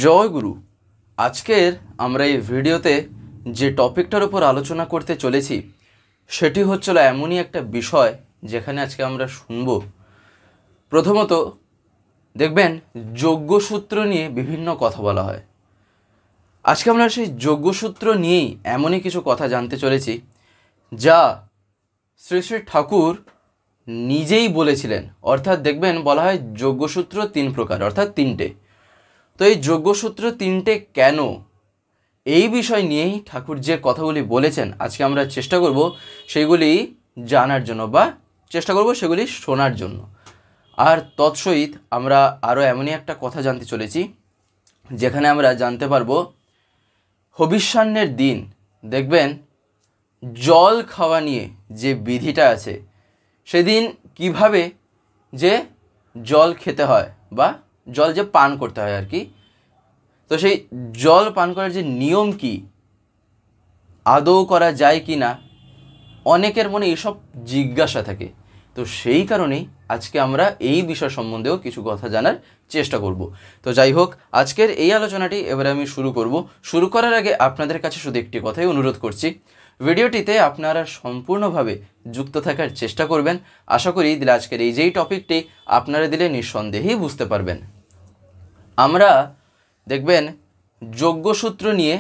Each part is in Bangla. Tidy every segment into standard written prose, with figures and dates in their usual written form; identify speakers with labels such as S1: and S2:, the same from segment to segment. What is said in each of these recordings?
S1: জয় গুরু। আজকের আমরা এই ভিডিওতে যে টপিকটার উপর আলোচনা করতে চলেছি সেটি হচ্ছিল এমনই একটা বিষয় যেখানে আজকে আমরা শুনব। প্রথমত দেখবেন যোগ্যসূত্র নিয়ে বিভিন্ন কথা বলা হয়। আজকে আমরা সেই যোগ্যসূত্র নিয়েই এমনই কিছু কথা জানতে চলেছি যা শ্রী শ্রী ঠাকুর নিজেই বলেছিলেন। অর্থাৎ দেখবেন বলা হয় যোগ্যসূত্র 3 প্রকার, অর্থাৎ 3টে। তো এই যোগ্যসূত্র 3টে কেন, এই বিষয় নিয়েই ঠাকুর যে কথাগুলি বলেছেন আজকে আমরা চেষ্টা করব সেগুলি জানার জন্য বা চেষ্টা করব সেগুলি শোনার জন্য। আর তৎসহিত আমরা আরও এমনই একটা কথা জানতে চলেছি যেখানে আমরা জানতে পারবো হবিষ্যান্নের দিন দেখবেন জল খাওয়া নিয়ে যে বিধিটা আছে সেদিন কিভাবে যে জল খেতে হয় বা জল যে পান করতে হয় আর কি, তো সেই জল পান করার যে নিয়ম কি, আদৌ করা যায় কি না, অনেকের মনে এসব জিজ্ঞাসা থাকে। তো সেই কারণেই আজকে আমরা এই বিষয় সম্বন্ধেও কিছু কথা জানার চেষ্টা করব। তো যাই হোক, আজকের এই আলোচনাটি এবারে আমি শুরু করার আগে আপনাদের কাছে শুধু একটি কথাই অনুরোধ করছি, ভিডিওটিতে আপনারা সম্পূর্ণভাবে যুক্ত থাকার চেষ্টা করবেন। আশা করি দিলে আজকের এই যেই টপিকটি আপনারা দিলে নিঃসন্দেহেই বুঝতে পারবেন। আমরা দেখবেন যোগ্যসূত্র নিয়ে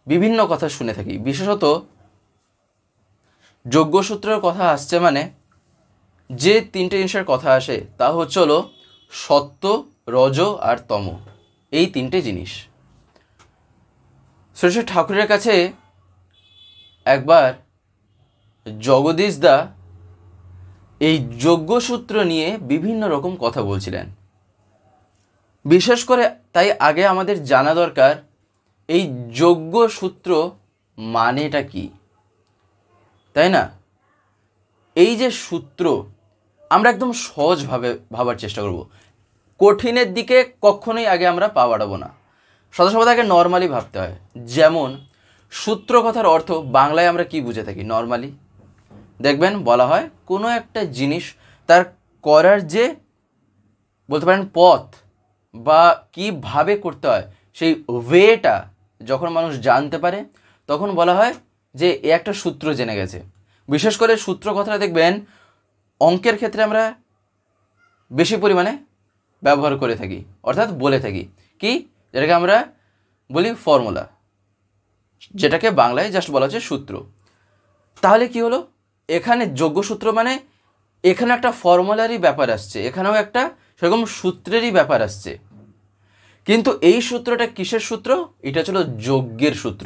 S1: বিভিন্ন কথা শুনে থাকি, বিশেষত যোগ্যসূত্রের কথা আসছে মানে যে 3টে জিনিসের কথা আসে তা হলো সত্য, রজ আর তম। এই 3টে জিনিস শ্রী শ্রী ঠাকুরের কাছে একবার জগদীশ দা এই যোগ্যসূত্র নিয়ে বিভিন্ন রকম কথা বলছিলেন। বিশেষ করে তাই আগে আমাদের জানা দরকার এই যোগ্যসূত্র মানেটা কি, তাই না? এই যে সূত্র আমরা একদম সহজভাবে ভাবার চেষ্টা করব, কঠিনের দিকে কখনোই আগে আমরা পা বাড়াবো না, সদা আগে নর্মালি ভাবতে হয়। যেমন সূত্র কথার অর্থ বাংলায় আমরা কি বুঝে থাকি নর্মালি, দেখবেন বলা হয় কোনো একটা জিনিস তার করার যে বলতে পারেন পথ বা কীভাবে করতে হয় সেই ওয়েটা যখন মানুষ জানতে পারে তখন বলা হয় যে এ একটা সূত্র জেনে গেছে। বিশেষ করে সূত্র কথাটা দেখবেন অঙ্কের ক্ষেত্রে আমরা বেশি পরিমাণে ব্যবহার করে থাকি, অর্থাৎ বলে থাকি কি, যেটাকে আমরা বলি ফর্মুলা, যেটাকে বাংলায় জাস্ট বলা হচ্ছে সূত্র। তাহলে কি হলো, এখানে যোগ্যসূত্র মানে এখানে একটা ফর্মুলারই ব্যাপার আসছে, এখানেও একটা সেরকম সূত্রেরই ব্যাপার আসছে। কিন্তু এই সূত্রটা কিসের সূত্র? এটা ছিল যজ্ঞের সূত্র।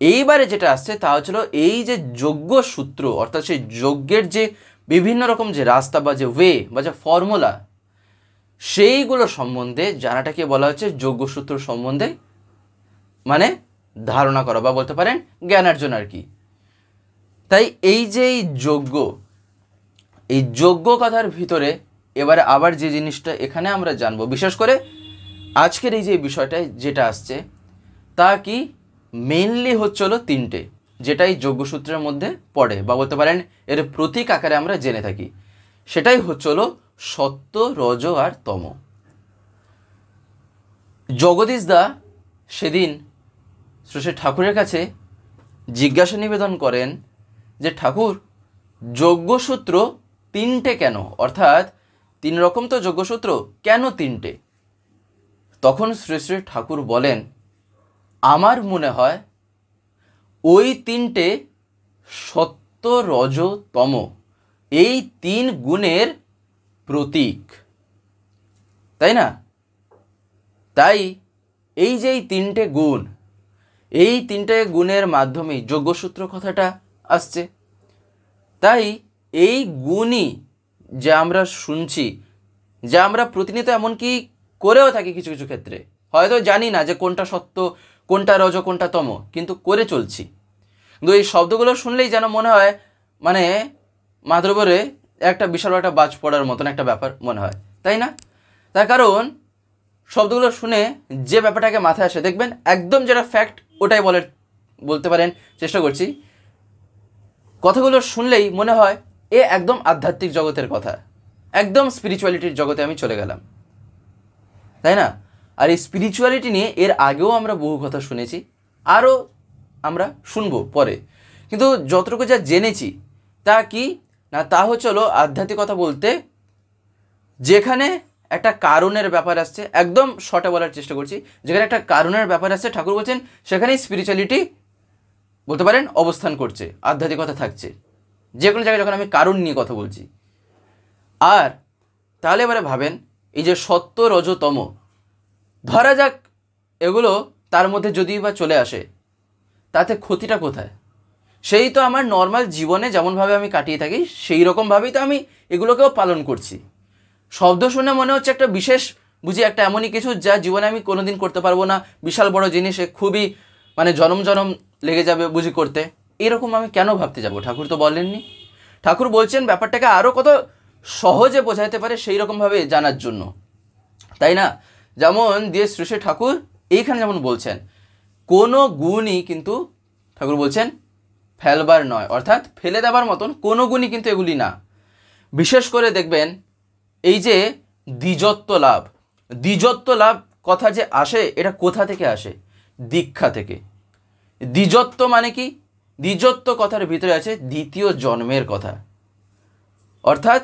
S1: এইবারে যেটা আসছে তা হচ্ছিল এই যে যজ্ঞ সূত্র, অর্থাৎ সেই যজ্ঞের যে বিভিন্ন রকম যে রাস্তা বা যে ওয়ে বা যে ফর্মুলা, সেইগুলো সম্বন্ধে জানাটাকে বলা হচ্ছে যোগ্যসূত্র সম্বন্ধে মানে ধারণা করা বা বলতে পারেন জ্ঞানার্জন আর কি। তাই এই যে এই যজ্ঞ কথার ভিতরে এবারে আবার যে জিনিসটা এখানে আমরা জানবো, বিশেষ করে আজকের এই যে বিষয়টা যেটা আসছে তা কি মেইনলি হচ্ছিল 3টে, যেটাই যোগ্যসূত্রের মধ্যে পড়ে বা বলতে পারেন এর প্রতীক আকারে আমরা জেনে থাকি। সেটাই হচ্ছিল সত্য, রজ আর তম। জগদীশ দা সেদিন শ্রী শ্রী ঠাকুরের কাছে জিজ্ঞাসা নিবেদন করেন যে ঠাকুর যোগ্যসূত্র 3টে কেন, অর্থাৎ 3 রকম তো যোগ্যসূত্র, কেন 3টে? তখন শ্রী শ্রী ঠাকুর বলেন, আমার মনে হয় ওই 3টে সত্য, রজ, তম এই 3 গুণের প্রতীক, তাই না? তাই এই যে 3টে গুণ, এই 3টে গুণের মাধ্যমেই যোগ্যসূত্র কথাটা আসছে। তাই এই গুণই যা আমরা শুনছি, যা আমরা প্রতিনিয়ত এমনকি করেও থাকি, কিছু কিছু ক্ষেত্রে হয়তো জানি না যে কোনটা সত্য, কোনটা রজ, কোনটা তম, কিন্তু করে চলছি। কিন্তু এই শব্দগুলো শুনলেই যেন মনে হয় মানে মাথার উপরে একটা বিশাল একটা বাজ পড়ার মতন একটা ব্যাপার মনে হয়, তাই না? তার কারণ শব্দগুলো শুনে যে ব্যাপারটাকে মাথায় আসে দেখবেন একদম যেটা ফ্যাক্ট ওটাই বলতে পারেন চেষ্টা করছি। কথাগুলো শুনলেই মনে হয় এ একদম আধ্যাত্মিক জগতের কথা, একদম স্পিরিচুয়ালিটির জগতে আমি চলে গেলাম, তাই না? আর এই স্পিরিচুয়ালিটি নিয়ে এর আগেও আমরা বহু কথা শুনেছি, আরও আমরা শুনবো পরে, কিন্তু যতটুকু যা জেনেছি তা কি না, তা হলো আধ্যাত্মিকতা বলতে যেখানে একটা কারণের ব্যাপার আসছে, একদম শর্টে বলার চেষ্টা করছি, যেখানে একটা কারণের ব্যাপার আসছে ঠাকুর বলছেন সেখানেই স্পিরিচুয়ালিটি বলতে পারেন অবস্থান করছে, আধ্যাত্মিকতা থাকছে, যে কোনো জায়গায় যখন আমি কারণ নিয়ে কথা বলছি। আর তাহলে এবারে ভাবেন, এই যে সত্য রজতম, ধরা যাক এগুলো তার মধ্যে যদি বা চলে আসে, তাতে ক্ষতিটা কোথায়? সেই তো আমার নর্মাল জীবনে যেমনভাবে আমি কাটিয়ে থাকি সেই রকমভাবেই তো আমি এগুলোকেও পালন করছি। শব্দ শুনে মনে হচ্ছে একটা বিশেষ বুঝি একটা এমনই কিছু যা জীবনে আমি কোনোদিন করতে পারবো না, বিশাল বড় জিনিস, খুবই মানে জনম জনম লেগে যাবে বুঝি করতে, এরকম আমি কেন ভাবতে যাব? ঠাকুর তো বলেননি। ঠাকুর বলছেন ব্যাপারটাকে আরও কত সহজে বোঝাতে পারে সেই রকমভাবে জানার জন্য, তাই না? যেমন দিয়ে শ্রী শ্রী ঠাকুর এইখানে যেমন বলছেন কোনো গুণই কিন্তু ঠাকুর বলছেন ফেলবার নয়, অর্থাৎ ফেলে দেবার মতন কোনো গুণই কিন্তু এগুলি না। বিশেষ করে দেখবেন এই যে দ্বিজত্ব লাভ, দ্বিজত্ব লাভ কথা যে আসে, এটা কোথা থেকে আসে? দীক্ষা থেকে। দ্বিজত্ব মানে কি? দ্বিজত্ব কথার ভিতরে আছে দ্বিতীয় জন্মের কথা, অর্থাৎ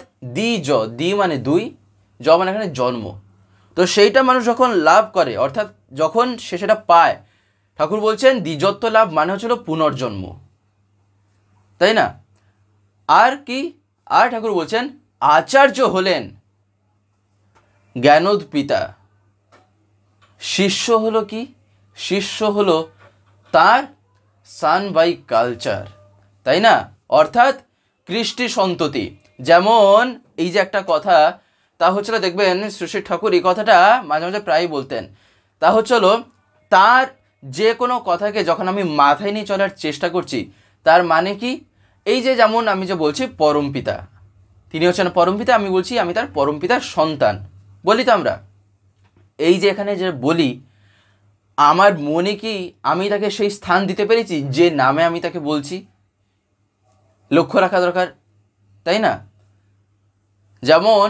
S1: দ্বি মানে দুই, জ মানে এখানে জন্ম। তো সেইটা মানুষ যখন লাভ করে, অর্থাৎ যখন সে সেটা পায়, ঠাকুর বলছেন দ্বিজত্ব লাভ মানে হচ্ছিল পুনর্জন্ম, তাই না? আর কি? আর ঠাকুর বলছেন আচার্য হলেন জ্ঞানোদ্পিতা, শিষ্য হলো কি? শিষ্য হলো তার সান বাই কালচার, তাই না? অর্থাৎ কৃষ্টি সন্ততি। যেমন এই যে একটা কথা, তা হচ্ছিল দেখবেন শ্রী শ্রী ঠাকুর এই কথাটা মাঝে মাঝে প্রায়ই বলতেন, তা হচ্ছিল তার যে কোনো কথাকে যখন আমি মাথায় নিয়ে চলার চেষ্টা করছি, তার মানে কি? এই যে যেমন আমি যে বলছি পরমপিতা, তিনি হচ্ছেন পরমপিতা, আমি বলছি আমি তার পরমপিতার সন্তান, বলি তো আমরা। এই যে এখানে যে বলি, আমার মনে কি আমি তাকে সেই স্থান দিতে পেরেছি যে নামে আমি তাকে বলছি? লক্ষ্য রাখা দরকার, তাই না? যেমন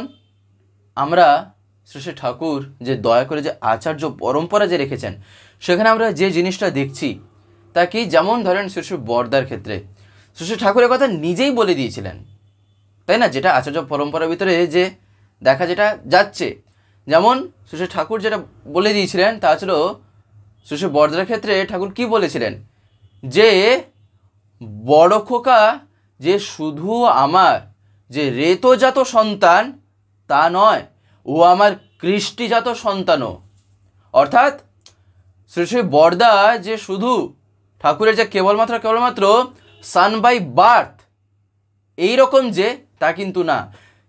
S1: আমরা শ্রী শ্রী ঠাকুর যে দয়া করে যে আচার্য পরম্পরা যে রেখেছেন, সেখানে আমরা যে জিনিসটা দেখছি তা কি, যেমন ধরেন শ্রী শ্রী বরদার ক্ষেত্রে শ্রী শ্রী ঠাকুরের কথা নিজেই বলে দিয়েছিলেন, তাই না? যেটা আচার্য পরম্পরার ভিতরে যে দেখা যেটা যাচ্ছে, যেমন শ্রী শ্রী ঠাকুর যেটা বলে দিয়েছিলেন তা ছিল শ্রী শ্রী বরদার ক্ষেত্রে ঠাকুর কি বলেছিলেন, যে বড় খোকা যে শুধু আমার যে রেতজাত সন্তান তা নয়, ও আমার কৃষ্টিজাত সন্তানও। অর্থাৎ শ্রী শ্রী বরদা যে শুধু ঠাকুরের যে কেবলমাত্র সান বাই বার্থ এইরকম যে তা কিন্তু না,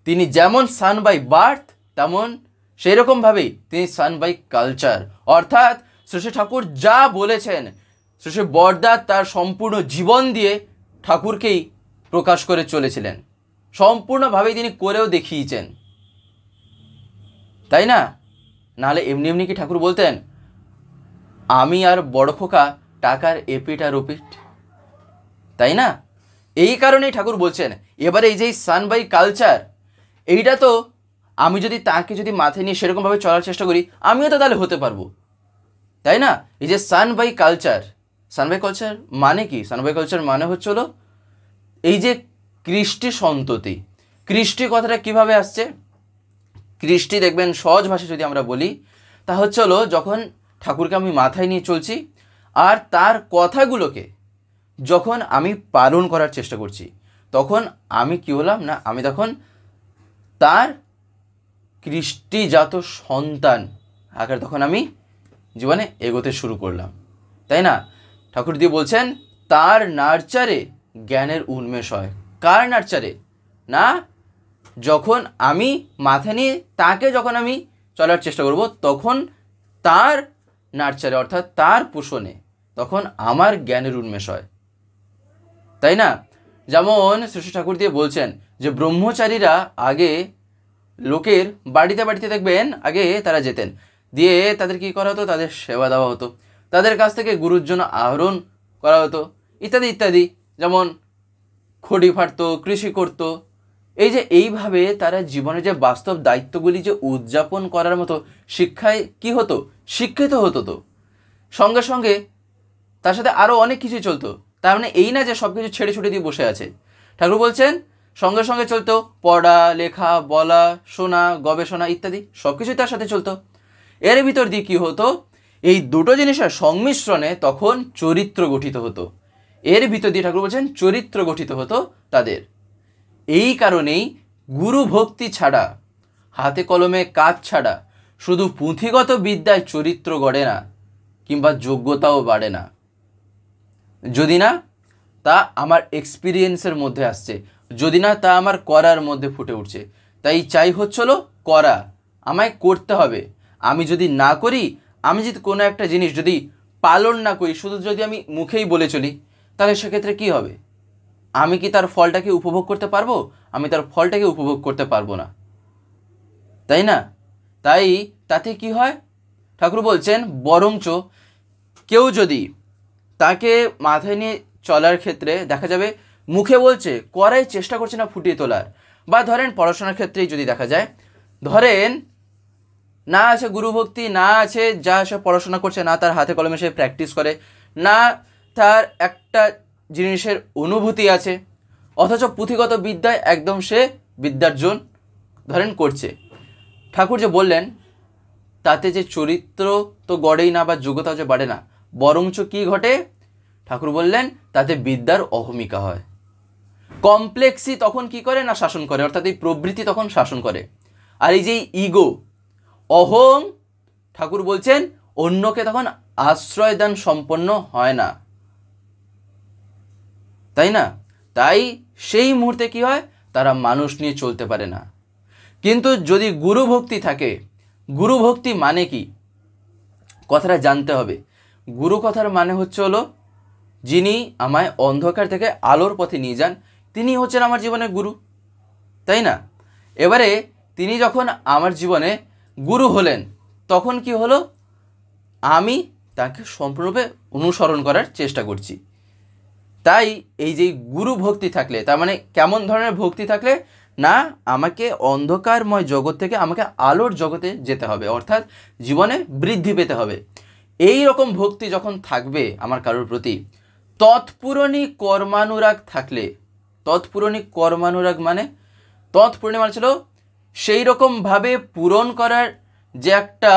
S1: তিনি যেমন সান বাই বার্থ তেমন সেই রকমভাবেই তিনি সান বাই কালচার। অর্থাৎ শ্রী শ্রী ঠাকুর যা বলেছেন, শ্রী শ্রী বরদা তার সম্পূর্ণ জীবন দিয়ে ঠাকুরকেই প্রকাশ করে চলেছিলেন, সম্পূর্ণভাবেই তিনি করেও দেখিয়েছেন, তাই না? নাহলে এমনি এমনি কি ঠাকুর বলতেন আমি আর বড় খোকা টাকার এপিট আর ওপিট, তাই না? এই কারণেই ঠাকুর বলছেন এবারে এই যে সান বাই কালচার, এইটা তো আমি যদি তাকে যদি মাথায় নিয়ে সেরকমভাবে চলার চেষ্টা করি, আমিও তো তাহলে হতে পারবো, তাই না? এই যে সান বাই কালচার, সান বাই কালচার মানে কি? সান বাই কালচার মানে হচ্ছিল এই যে কৃষ্টি সন্ততি। কৃষ্টি কথাটা কিভাবে আসছে? কৃষ্টি দেখবেন সহজ ভাষায় যদি আমরা বলি, তা হচ্ছে হলো যখন ঠাকুরকে আমি মাথায় নিয়ে চলছি আর তার কথাগুলোকে যখন আমি পালন করার চেষ্টা করছি, তখন আমি কি হলাম না, আমি তখন তার কৃষ্টিজাত সন্তান আকারে তখন আমি জীবনে এগোতে শুরু করলাম, তাই না? ঠাকুর দিয়ে বলছেন তার নার্চারে জ্ঞানের উন্মেষ হয়। কার নার্চারে? না, যখন আমি মাথা নিয়ে তাকে যখন আমি চলার চেষ্টা করব, তখন তার নার্চারে অর্থাৎ তার পোষণে তখন আমার জ্ঞানের উন্মেষ হয়, তাই না? যেমন শ্রী ঠাকুর দিয়ে বলছেন যে ব্রহ্মচারীরা আগে লোকের বাড়িতে বাড়িতে দেখবেন আগে তারা যেতেন, দিয়ে তাদের কি করা হতো, তাদের সেবা দেওয়া হতো, তাদের কাছ থেকে গুরুর জন্য আহরণ করা হতো, ইত্যাদি ইত্যাদি। যেমন খড়ি ফাটতো, কৃষি করতো, এই যে এইভাবে তারা জীবনের যে বাস্তব দায়িত্বগুলি যে উদযাপন করার মতো শিক্ষায় কি হতো, শিক্ষিত হতো। তো সঙ্গে সঙ্গে তার সাথে আরও অনেক কিছুই চলতো। তার মানে এই না যে সব কিছু ছেড়ে ছুটে দিয়ে বসে আছে। ঠাকুর বলছেন সঙ্গে সঙ্গে চলতো পড়া, লেখা, বলা, শোনা, গবেষণা ইত্যাদি সব কিছুই তার সাথে চলতো। এর ভিতর দিয়ে কী হতো, এই দুটো জিনিসের সংমিশ্রণে তখন চরিত্র গঠিত হতো। এর ভিতর দিয়ে ঠাকুর বলছেন চরিত্র গঠিত হতো তাদের। এই কারণেই গুরু ভক্তি ছাড়া, হাতে কলমে কাজ ছাড়া শুধু পুঁথিগত বিদ্যায় চরিত্র গড়ে না, কিংবা যোগ্যতাও বাড়ে না, যদি না তা আমার এক্সপিরিয়েন্সের মধ্যে আসছে, যদি না তা আমার করার মধ্যে ফুটে উঠছে। তাই চাই হচ্ছিল করা, আমায় করতে হবে। আমি যদি না করি, আমি যদি কোনো একটা জিনিস যদি পালন না করি, শুধু যদি আমি মুখেই বলে চলি, তাহলে সেক্ষেত্রে কি হবে? আমি কি তার ফলটাকে উপভোগ করতে পারবো? আমি তার ফলটাকে উপভোগ করতে পারবো না, তাই না? তাই তাতে কি হয়, ঠাকুর বলছেন বরঞ্চ কেউ যদি তাকে মাথায় নিয়ে চলার ক্ষেত্রে দেখা যাবে মুখে বলছে, করাই চেষ্টা করছে না ফুটিয়ে তোলার। বা ধরেন পড়াশোনার ক্ষেত্রেই যদি দেখা যায়, ধরেন না আছে গুরুভক্তি, না আছে যা সে পড়াশোনা করছে, না তার হাতে কলমে সে প্র্যাকটিস করে, না তার একটা জিনিসের অনুভূতি আছে, অথচ পুঁথিগত বিদ্যায় একদম সে বিদ্যার্জন ধরেন করছে। ঠাকুর যে বললেন তাতে যে চরিত্র তো গড়েই না, বা যোগ্যতা যে বাড়ে না, বরঞ্চ কি ঘটে, ঠাকুর বললেন তাতে বিদ্যার অহমিকা হয়। কমপ্লেক্সই তখন কি করে না শাসন করে, অর্থাৎ এই প্রবৃত্তি তখন শাসন করে। আর এই যে ইগো, অহং, ঠাকুর বলছেন অন্যকে তখন আশ্রয়দান সম্পন্ন হয় না, তাই না? তাই সেই মুহূর্তে কি হয়, তারা মানুষ নিয়ে চলতে পারে না। কিন্তু যদি গুরু ভক্তি থাকে, গুরু ভক্তি মানে কি কথাটা জানতে হবে। গুরু কথার মানে হচ্ছে হলো যিনি আমায় অন্ধকার থেকে আলোর পথে নিয়ে যান, তিনি হচ্ছেন আমার জীবনের গুরু, তাই না? এবারে তিনি যখন আমার জীবনে গুরু হলেন, তখন কি হলো, আমি তাকে সম্পূর্ণরূপে অনুসরণ করার চেষ্টা করছি। তাই এই যে গুরু ভক্তি থাকলে, তার মানে কেমন ধরনের ভক্তি থাকলে না, আমাকে অন্ধকারময় জগৎ থেকে আমাকে আলোর জগতে যেতে হবে, অর্থাৎ জীবনে বৃদ্ধি পেতে হবে। এই রকম ভক্তি যখন থাকবে আমার কারোর প্রতি, তৎপূরণী কর্মানুরাগ থাকলে, তৎপূরণী কর্মানুরাগ মানে, তৎপূরণী মানে ছিল সেই রকমভাবে পূরণ করার যে একটা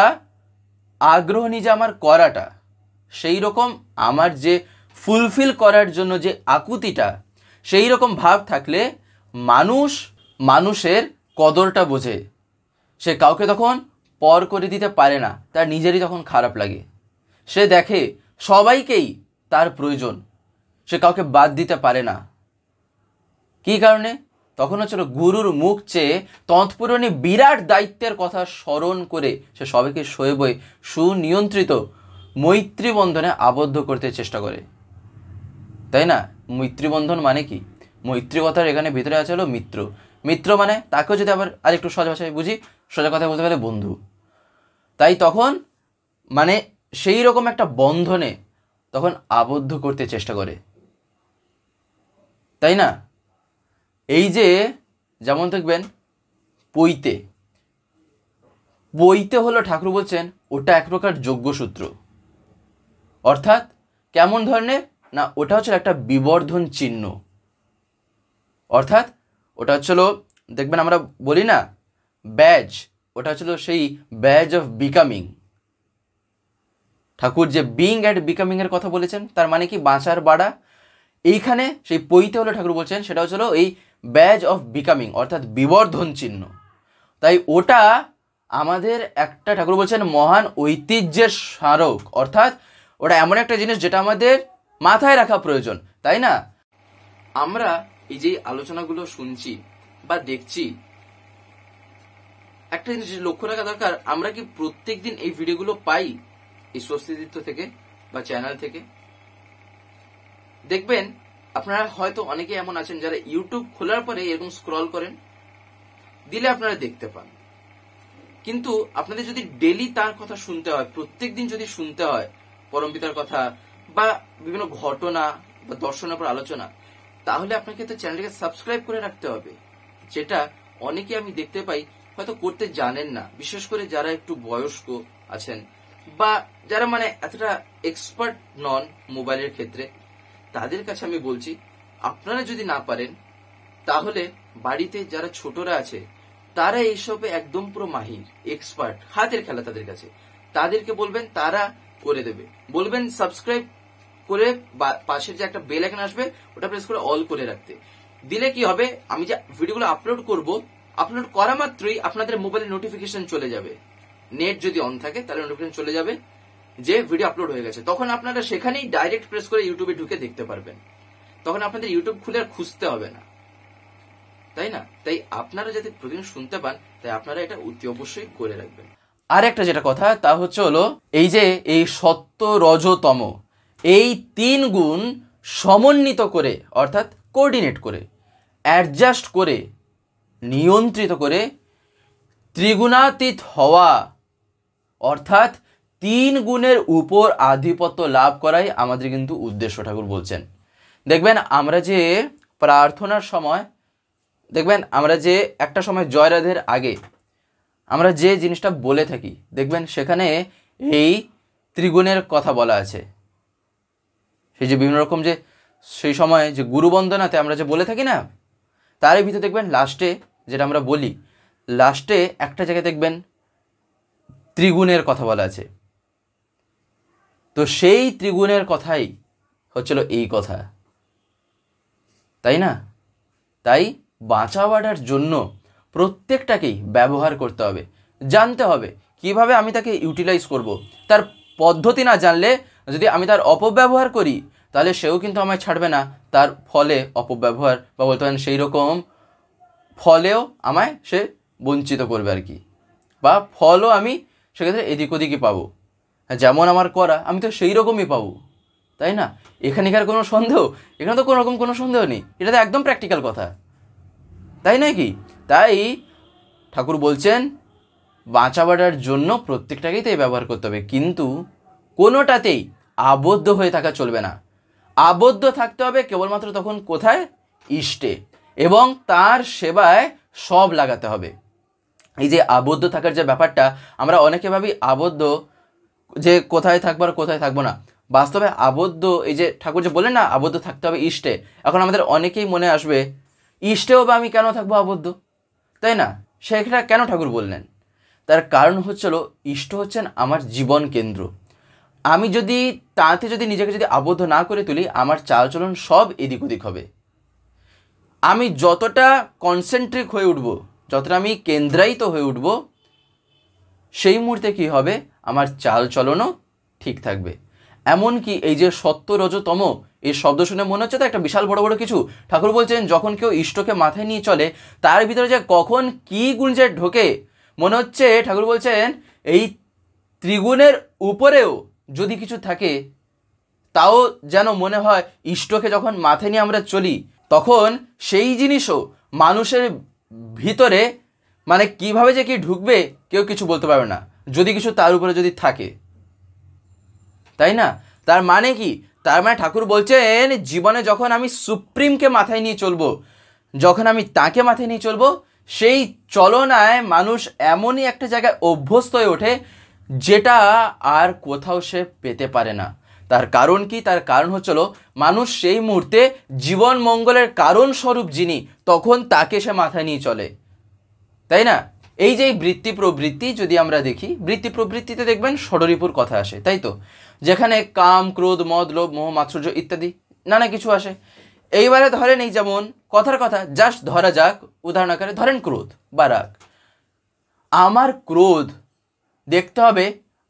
S1: আগ্রহ নিজে আমার করাটা, সেই রকম আমার যে ফুলফিল করার জন্য যে আকুতিটা, সেই রকম ভাব থাকলে মানুষের কদরটা বোঝে। সে কাউকে তখন পর করে দিতে পারে না, তার নিজেরই তখন খারাপ লাগে। সে দেখে সবাইকেই তার প্রয়োজন, সে কাউকে বাদ দিতে পারে না। কী কারণে? তখন হচ্ছিল গুরুর মুখ চেয়ে তৎপূরণী বিরাট দায়িত্বের কথা স্মরণ করে সে সবাইকে সয়ে বয়ে সুনিয়ন্ত্রিত মৈত্রীবন্ধনে আবদ্ধ করতে চেষ্টা করে, তাই না? মৈত্রীবন্ধন মানে কি? মৈত্রী কথার এখানে ভিতরে আছে হলো মিত্র। মিত্র মানে তাকেও যদি আবার আরেকটু সোজা ভাষায় বুঝি, সোজা কথা বলতে গেলে বন্ধু। তাই তখন মানে সেই রকম একটা বন্ধনে তখন আবদ্ধ করতে চেষ্টা করে, তাই না? এই যে যেমন দেখবেন বইতে হলো ঠাকুর বলছেন ওটা এক প্রকার যোগ্যসূত্র, অর্থাৎ কেমন ধরনের না, ওটা হচ্ছে একটা বিবর্ধন চিহ্ন। অর্থাৎ ওটা হচ্ছিল, দেখবেন আমরা বলি না ব্যাজ, ওটা হচ্ছিল সেই ব্যাজ অফ বিকামিং। ঠাকুর যে বিং অ্যান্ড বিকামিং এর কথা বলেছেন, তার মানে কি বাঁচার বাড়া। এইখানে সেই পইতে হলো ঠাকুর বলছেন সেটা হচ্ছিল এই ব্যাজ অফ বিকামিং, অর্থাৎ বিবর্ধন চিহ্ন। তাই ওটা আমাদের একটা, ঠাকুর বলছেন মহান ঐতিহ্যের স্মারক, অর্থাৎ ওটা এমন একটা জিনিস যেটা আমাদের মাথায় রাখা প্রয়োজন, তাই না? আমরা এই যে আলোচনাগুলো শুনছি বা দেখছি, একটা জিনিস লক্ষ্য রাখা দরকার, আমরা কি প্রত্যেক দিন এই ভিডিওগুলো পাই এই স্বস্তিতীর্থ থেকে বা চ্যানেল থেকে? দেখবেন আপনারা হয়তো অনেকে এমন আছেন যারা ইউটিউব খোলার পরে এরকম স্ক্রল করেন, দিলে আপনারা দেখতে পান। কিন্তু আপনাদের যদি ডেলি তার কথা শুনতে হয়, প্রত্যেক দিন যদি শুনতে হয় পরমপিতার কথা বা বিভিন্ন ঘটনা বা দর্শনের উপর আলোচনা, তাহলে আপনাকে তো চ্যানেলটাকে সাবস্ক্রাইব করে রাখতে হবে। যেটা অনেকে আমি দেখতে পাই হয়তো করতে জানেন না, বিশেষ করে যারা একটু বয়স্ক আছেন বা যারা মানে এতটা এক্সপার্ট নন মোবাইলের ক্ষেত্রে, তাদের কাছে আমি বলছি আপনারা যদি না পারেন তাহলে বাড়িতে যারা ছোটরা আছে তারা এইসবে একদম পুরো মাহির, এক্সপার্ট, হাতের খেলা তাদের কাছে, তাদেরকে বলবেন, তারা করে দেবে। বলবেন সাবস্ক্রাইব করে পাশের যে একটা বেল আইকন আসবে ওটা প্রেস করে অল করে রাখতে। দিলে কি হবে, আমি যে ভিডিওগুলো আপলোড করব, আপলোড করা মাত্রই আপনাদের মোবাইলে নোটিফিকেশন চলে যাবে। নেট যদি অন থাকে তাহলে নোটিফিকেশন চলে যাবে যে ভিডিও আপলোড হয়ে গেছে। তখন আপনারা সেখানেই ডাইরেক্ট প্রেস করে ইউটিউবে ঢুকে দেখতে পারবেন। তখন আপনাদের ইউটিউব খুলে আর খুঁজতে হবে না, তাই না? তাই আপনারা যাতে প্রতিদিন শুনতে পান, তাই আপনারা এটা অতি অবশ্যই করে রাখবেন। আর একটা যেটা কথা তা হচ্ছে হলো এই যে এই সত্য রজতম এই 3 গুণ সমন্বিত করে অর্থাৎ কোঅর্ডিনেট করে অ্যাডজাস্ট করে নিয়ন্ত্রিত করে ত্রিগুণাতীত হওয়া অর্থাৎ 3 গুণের উপর আধিপত্য লাভ করাই আমাদের কিন্তু উদ্দেশ্য। ঠাকুর বলছেন, দেখবেন আমরা যে প্রার্থনার সময়, দেখবেন আমরা যে একটা সময় জয়রাধের আগে আমরা যে জিনিসটা বলে থাকি, দেখবেন সেখানে এই ত্রিগুণের কথা বলা আছে। সেই যে বিভিন্ন রকম যে সেই সময় যে গুরুবন্দনাতে আমরা যে বলে থাকি না, তারই ভিতরে দেখবেন লাস্টে যেটা আমরা বলি, লাস্টে একটা জায়গায় দেখবেন ত্রিগুণের কথা বলা আছে। তো সেই ত্রিগুণের কথাই হচ্ছিল এই কথা, তাই না? তাই বাঁচাবার জন্য প্রত্যেকটাকেই ব্যবহার করতে হবে, জানতে হবে কিভাবে আমি তাকে ইউটিলাইজ করব। তার পদ্ধতি না জানলে যদি আমি তার অপব্যবহার করি তাহলে সেও কিন্তু আমায় ছাড়বে না, তার ফলে অপব্যবহার বা বলতে পারেন সেই রকম ফলেও আমায় সে বঞ্চিত করবে আর কি, বা ফলও আমি সেক্ষেত্রে এদিক ওদিকই পাবো। যেমন আমার করা আমি তো সেই রকমই পাবো, তাই না? এখানকার কোনো সন্দেহ, এখানে তো কোনো রকম কোনো সন্দেহ নেই, এটা তো একদম প্র্যাকটিক্যাল কথা, তাই নয় কি? তাই ঠাকুর বলছেন বাঁচাবার জন্য প্রত্যেকটাকেই তাই ব্যবহার করতে হবে, কিন্তু কোনোটাতেই আবদ্ধ হয়ে থাকা চলবে না। আবদ্ধ থাকতে হবে কেবলমাত্র তখন কোথায়? ইষ্টে, এবং তার সেবায় সব লাগাতে হবে। এই যে আবদ্ধ থাকার যে ব্যাপারটা, আমরা অনেকে ভাবি আবদ্ধ যে কোথায় থাকবো আর কোথায় থাকবো না, বাস্তবে আবদ্ধ এই যে ঠাকুর যে বললেন না আবদ্ধ থাকতে হবে ইষ্টে, এখন আমাদের অনেকেই মনে আসবে ইষ্টেও বা আমি কেন থাকবো আবদ্ধ, তাই না? সেটা কেন ঠাকুর বললেন? তার কারণ হচ্ছিল ইষ্ট হচ্ছেন আমার জীবন কেন্দ্র। আমি যদি তাতে যদি নিজেকে যদি আবদ্ধ না করে তুলি, আমার চালচলন সব এদিক ওদিক হবে। আমি যতটা কনসেন্ট্রিক হয়ে উঠব, যতটা আমি কেন্দ্রায়িত হয়ে উঠব, সেই মুহূর্তে কি হবে, আমার চালচলনও ঠিক থাকবে। এমনকি এই যে সত্য রজতম এই শব্দ শুনে মনে হচ্ছে তো একটা বিশাল বড় বড় কিছু। ঠাকুর বলছেন যখন কেউ ইষ্টকে মাথায় নিয়ে চলে, তার ভিতরে যে কখন কি গুণ যে ঢোকে, মনে হচ্ছে ঠাকুর বলছেন এই ত্রিগুণের উপরেও যদি কিছু থাকে তাও যেন মনে হয় ইষ্টকে যখন মাথায় নিয়ে আমরা চলি, তখন সেই জিনিসও মানুষের ভিতরে মানে কিভাবে যে কি ঢুকবে কেউ কিছু বলতে পারবে না, যদি কিছু তার উপরে যদি থাকে, তাই না? তার মানে কি? তার মানে ঠাকুর বলছেন জীবনে যখন আমি সুপ্রিমকে মাথায় নিয়ে চলবো, যখন আমি তাকে মাথায় নিয়ে চলবো, সেই চলনায় মানুষ এমনই একটা জায়গায় অভ্যস্ত হয়ে ওঠে যেটা আর কোথাও সে পেতে পারে না। তার কারণ কি? তার কারণ হচ্ছিল মানুষ সেই মুহূর্তে জীবন মঙ্গলের কারণ স্বরূপ যিনি, তখন তাকে সে মাথায় নিয়ে চলে, তাই না? এই যে বৃত্তি প্রবৃত্তি যদি আমরা দেখি, বৃত্তি প্রবৃত্তিতে দেখবেন ষড়রিপুর কথা আসে, তাই তো? যেখানে কাম, ক্রোধ, মদ, লোভ, মোহ, মাৎসর্য ইত্যাদি নানা কিছু আসে। এইবারে ধরেন এই যেমন কথার কথা জাস্ট ধরা যাক, উদাহরণ আকারে ধরেন ক্রোধ বা রাগ। আমার ক্রোধ দেখতে হবে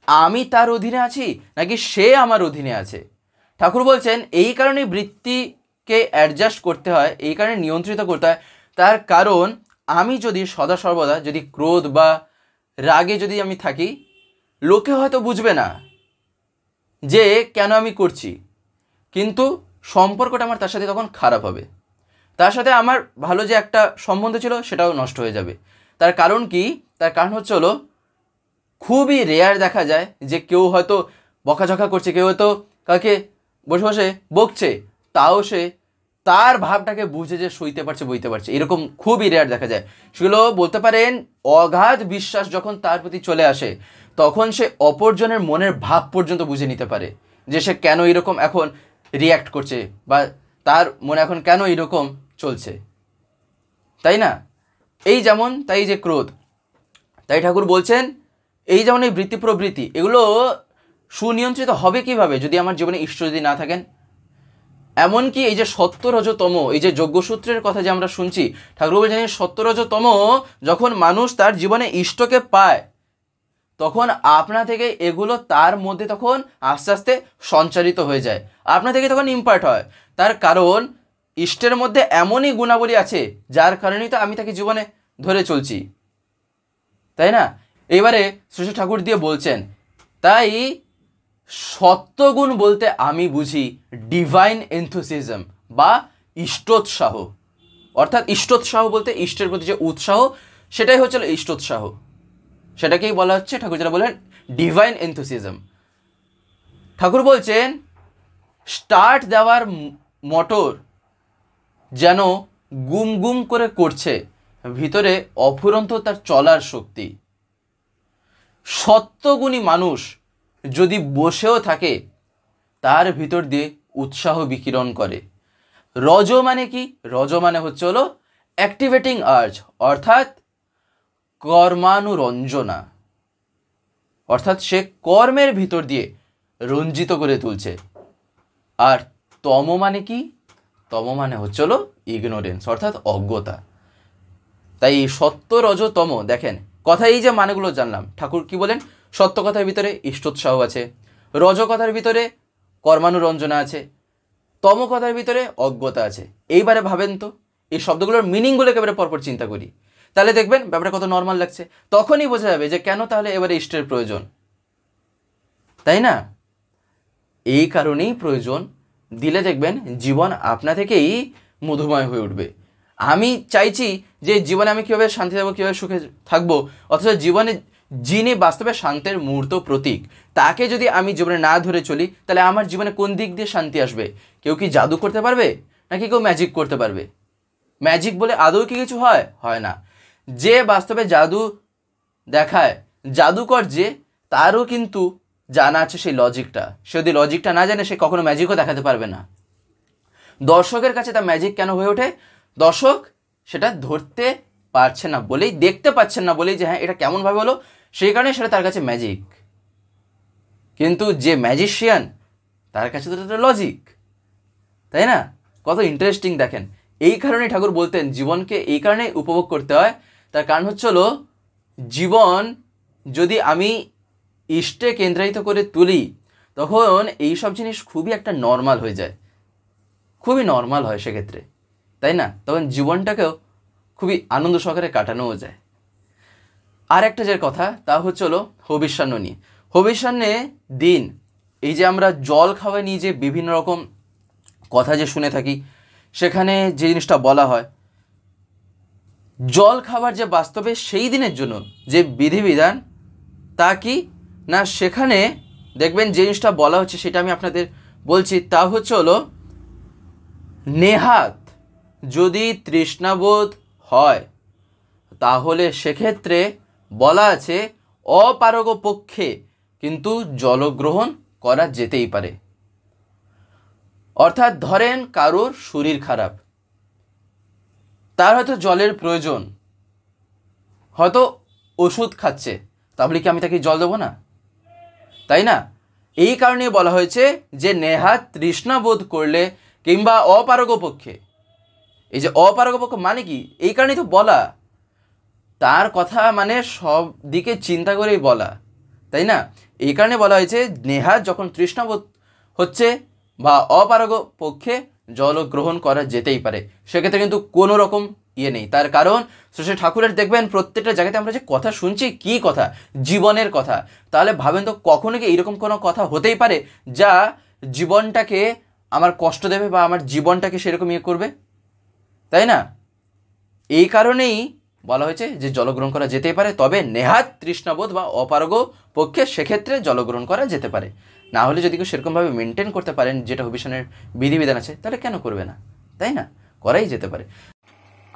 S1: আমি তার অধীনে আছি নাকি সে আমার অধীনে আছে। ঠাকুর বলছেন এই কারণে বৃত্তিকে অ্যাডজাস্ট করতে হয়, এই কারণে নিয়ন্ত্রিত করতে হয়। তার কারণ আমি যদি সদা সর্বদা যদি ক্রোধ বা রাগে যদি আমি থাকি, লোকে হয়তো বুঝবে না যে কেন আমি করছি, কিন্তু সম্পর্কটা আমার তার সাথে তখন খারাপ হবে, তার সাথে আমার ভালো যে একটা সম্বন্ধ ছিল সেটাও নষ্ট হয়ে যাবে। তার কারণ কি? তার কারণ হচ্ছে হলো খুবই রেয়ার দেখা যায় যে কেউ হয়তো বকাঝকা করছে, কেউ হয়তো কাকে বসে বসে বকছে, তাও সে তার ভাবটাকে বুঝে যে সইতে পারছে, বইতে পারছে, এরকম খুবই রেয়ার দেখা যায়। সেগুলো বলতে পারেন অগাধ বিশ্বাস যখন তার প্রতি চলে আসে, তখন সে অপরজনের মনের ভাব পর্যন্ত বুঝে নিতে পারে যে সে কেন এরকম এখন রিয়্যাক্ট করছে, বা তার মনে এখন কেন এরকম চলছে, তাই না? এই যেমন তাই যে ক্রোধ, তাই ঠাকুর বলছেন এই যেমন এই বৃত্তি প্রবৃত্তি, এগুলো সুনিয়ন্ত্রিত হবে কিভাবে যদি আমার জীবনে ইষ্ট যদি না থাকেন? এমনকি এই যে সত্য রজতম, এই যে যজ্ঞসূত্রের কথা যে আমরা শুনছি, ঠাকুর বলছেন সত্য রজতম যখন মানুষ তার জীবনে ইষ্টকে পায়, তখন আপনা থেকে এগুলো তার মধ্যে তখন আস্তে আস্তে সঞ্চারিত হয়ে যায়, আপনা থেকে তখন ইম্পার্ট হয়। তার কারণ ইষ্টের মধ্যে এমনই গুণাবলী আছে যার কারণেই তো আমি তাকে জীবনে ধরে চলছি, তাই না? এবারে শ্রী ঠাকুর দিয়ে বলছেন, তাই সত্যগুণ বলতে আমি বুঝি ডিভাইন এনথুসিজম বা ইষ্টোৎসাহ। অর্থাৎ ইষ্টোৎসাহ বলতে ইষ্টের প্রতি যে উৎসাহ, সেটাই হচ্ছিল ইষ্টোৎসাহ। সেটাকেই বলা হচ্ছে, ঠাকুর যেটা বলেন, ডিভাইন এনথুসিজম। ঠাকুর বলছেন স্টার্ট দেওয়ার মোটর যেন গুম গুম করে করছে, ভিতরে অফুরন্ত তার চলার শক্তি। সত্যগুণী মানুষ যদি বসেও থাকে, তার ভিতর দিয়ে উৎসাহ বিকিরণ করে। রজ মানে কি? রজ মানে হচ্ছে হলো অ্যাক্টিভেটিং আর্জ, অর্থাৎ কর্মানুরঞ্জনা, অর্থাৎ সে কর্মের ভিতর দিয়ে রঞ্জিত করে তুলছে। আর তম মানে কি? তম মানে হচ্ছে হলো ইগনোরেন্স, অর্থাৎ অজ্ঞতা। তাই সত্য রজ তম, দেখেন কথা এই যে মানেগুলো জানলাম, ঠাকুর কি বলেন? সত্য কথার ভিতরে ইষ্টোৎসাহ আছে, রজ কথার ভিতরে কর্মানুরঞ্জনা আছে, তম কথার ভিতরে অজ্ঞতা আছে। এইবারে ভাবেন তো, এই শব্দগুলোর মিনিংগুলো একেবারে পরপর চিন্তা করি, তাহলে দেখবেন ব্যাপারটা কত নর্মাল লাগছে। তখনই বোঝা যাবে যে কেন তাহলে এবারে ইষ্টের প্রয়োজন, তাই না? এই কারণেই প্রয়োজন, দিলে দেখবেন জীবন আপনা থেকেই মধুময় হয়ে উঠবে। আমি চাইছি যে জীবনে আমি কীভাবে শান্তি থাকবো, কীভাবে সুখে থাকবো, অথচ জীবনে যিনি বাস্তবে শান্তির মুহূর্ত প্রতীক, তাকে যদি আমি জীবনে না ধরে চলি, তাহলে আমার জীবনে কোন দিক দিয়ে শান্তি আসবে? কেউ কি জাদু করতে পারবে, নাকি কেউ ম্যাজিক করতে পারবে? ম্যাজিক বলে আদৌ কি কিছু হয়? হয় না। যে বাস্তবে জাদু দেখায়, জাদুকর যে, তারও কিন্তু জানা আছে সেই লজিকটা। সে যদি লজিকটা না জানে, সে কখনো ম্যাজিকও দেখাতে পারবে না। দর্শকের কাছে তা ম্যাজিক কেন হয়ে ওঠে? দর্শক সেটা ধরতে পারছে না বলেই, দেখতে পাচ্ছেন না বলেই যে হ্যাঁ এটা কেমনভাবে হলো, সেই কারণে সেটা তার কাছে ম্যাজিক। কিন্তু যে ম্যাজিশিয়ান, তার কাছে তো এটা লজিক, তাই না? কত ইন্টারেস্টিং দেখেন। এই কারণে ঠাকুর বলতেন জীবনকে এই কারণে উপভোগ করতে হয়। তার কারণ হচ্ছে হলো, জীবন যদি আমি ইষ্টে কেন্দ্রায়িত করে তুলি, তখন এই সব জিনিস খুবই একটা নর্মাল হয়ে যায়, খুবই নর্মাল হয় সেক্ষেত্রে, তাই না? তখন জীবনটাকেও খুবই আনন্দ সহকারে কাটানোও যায়। আর একটা যে কথা, তা হচ্ছে হলো হবিষ্যান্ন নিয়ে। হবিষ্যান্নে দিন এই যে আমরা জল খাওয়া নিয়ে যে বিভিন্ন রকম কথা যে শুনে থাকি, সেখানে যে জিনিসটা বলা হয়, জল খাবার যে বাস্তবে সেই দিনের জন্য যে বিধিবিধান, তা কি না, সেখানে দেখবেন যে জিনিসটা বলা হচ্ছে সেটা আমি আপনাদের বলছি। তা হচ্ছে হলো, নেহাত যদি তৃষ্ণাবোধ হয়, তাহলে সেক্ষেত্রে বলা আছে অপারগ পক্ষে কিন্তু জলগ্রহণ করা যেতেই পারে। অর্থাৎ ধরেন কারোর শরীর খারাপ, তার হয়তো জলের প্রয়োজন, হয়তো ওষুধ খাচ্ছে, তাহলে কি আমি তাকে জল দেবো না? তাই না? এই কারণে বলা হয়েছে যে নেহাত তৃষ্ণা বোধ করলে কিংবা অপারগ পক্ষে, এই যে অপারগ পক্ষ মানে কি, এই কারণেই তো বলা, তার কথা মানে সব দিকে চিন্তা করেই বলা, তাই না? এই কারণে বলা হয়েছে নেহাত যখন তৃষ্ণাবোধ হচ্ছে বা অপারগ পক্ষে জল গ্রহণ করা যেতেই পারে, সেক্ষেত্রে কিন্তু কোনো রকম নেই। তার কারণ শ্রী ঠাকুরের দেখবেন প্রত্যেকটা জায়গাতে আমরা যে কথা শুনছি, কি কথা? জীবনের কথা। তাহলে ভাবেন তো, কখনো কি এরকম কোনো কথা হতেই পারে যা জীবনটাকে আমার কষ্ট দেবে বা আমার জীবনটাকে সেরকম করবে, তাই না? এই কারণেই বলা হয়েছে যে জলগ্রহণ করা যেতেই পারে, তবে নেহাত তৃষ্ণাবোধ বা অপারগ পক্ষে সেক্ষেত্রে জলগ্রহণ করা যেতে পারে। না হলে যদি কেউ সেরকমভাবে মেনটেন করতে পারেন যেটা হবিষ্যান্নের বিধিবিধান আছে, তাহলে কেন করবে না, তাই না? করাই যেতে পারে।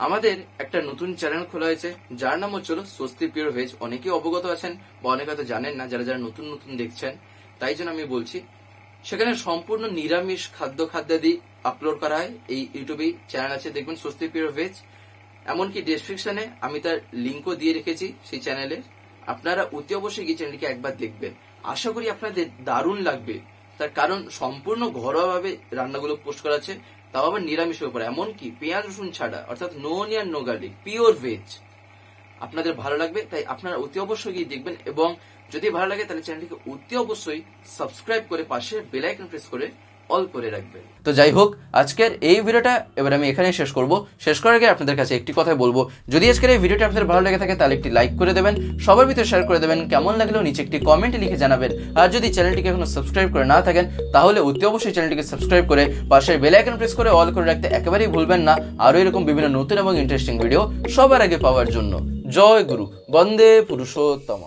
S1: আমাদের একটা নতুন চ্যানেল খোলা হয়েছে, যার নাম হচ্ছিল স্বস্তি পিওর ভেজ। অনেকেই অবগত আছেন বা অনেকে হয়তো জানেন না, যারা যারা নতুন নতুন দেখছেন, তাই জন্য আমি বলছি। সেখানে সম্পূর্ণ নিরামিষ খাদ্যাদি আপলোড করা হয়। এই ইউটিউবে চ্যানেল আছে, দেখবেন স্বস্তি পিওর ভেজ। এমনকি ডেসক্রিপশনে আমি তার লিঙ্কও দিয়ে রেখেছি সেই চ্যানেলে। আপনারা অতি অবশ্যই গিয়ে চ্যানেলটিকে একবার দেখবেন। আশা করি আপনাদের দারুণ লাগবে, তার কারণ সম্পূর্ণ ঘরোয়াভাবে রান্নাগুলো পোস্ট করা আছে, তাও আবার নিরামিষের উপর, এমনকি পেঁয়াজ রসুন ছাড়া, অর্থাৎ no onion no garlic, pure veg. আপনাদের ভালো লাগবে, তাই আপনারা অতি অবশ্যই গিয়ে দেখবেন। এবং যদি ভালো লাগে তাহলে চ্যানেলটিকে অতি অবশ্যই সাবস্ক্রাইব করে পাশে বেল আইকন প্রেস করে অল করে রাখবেন। তো যাই হোক, আজকের এই ভিডিওটা এবার আমি এখানেই শেষ করব। শেষ করার আগে আপনাদের কাছে একটি কথাই বলবো, যদি আজকের এই ভিডিওটা আপনাদের ভালো লেগে থাকে তাহলে একটি লাইক করে দেবেন, সবার ভিতরে শেয়ার করে দেবেন, কেমন লাগলেও নিচে একটি কমেন্টে লিখে জানাবেন। আর যদি চ্যানেলটিকে এখনো সাবস্ক্রাইব করে না থাকেন তাহলে অতি অবশ্যই চ্যানেলটিকে সাবস্ক্রাইব করে পাশে বেল আইকন প্রেস করে অল করে রাখতে একেবারেই ভুলবেন না, আরও এরকম বিভিন্ন নতুন এবং ইন্টারেস্টিং ভিডিও সবার আগে পাওয়ার জন্য। জয় গুরু, বন্দে পুরুষোত্তম।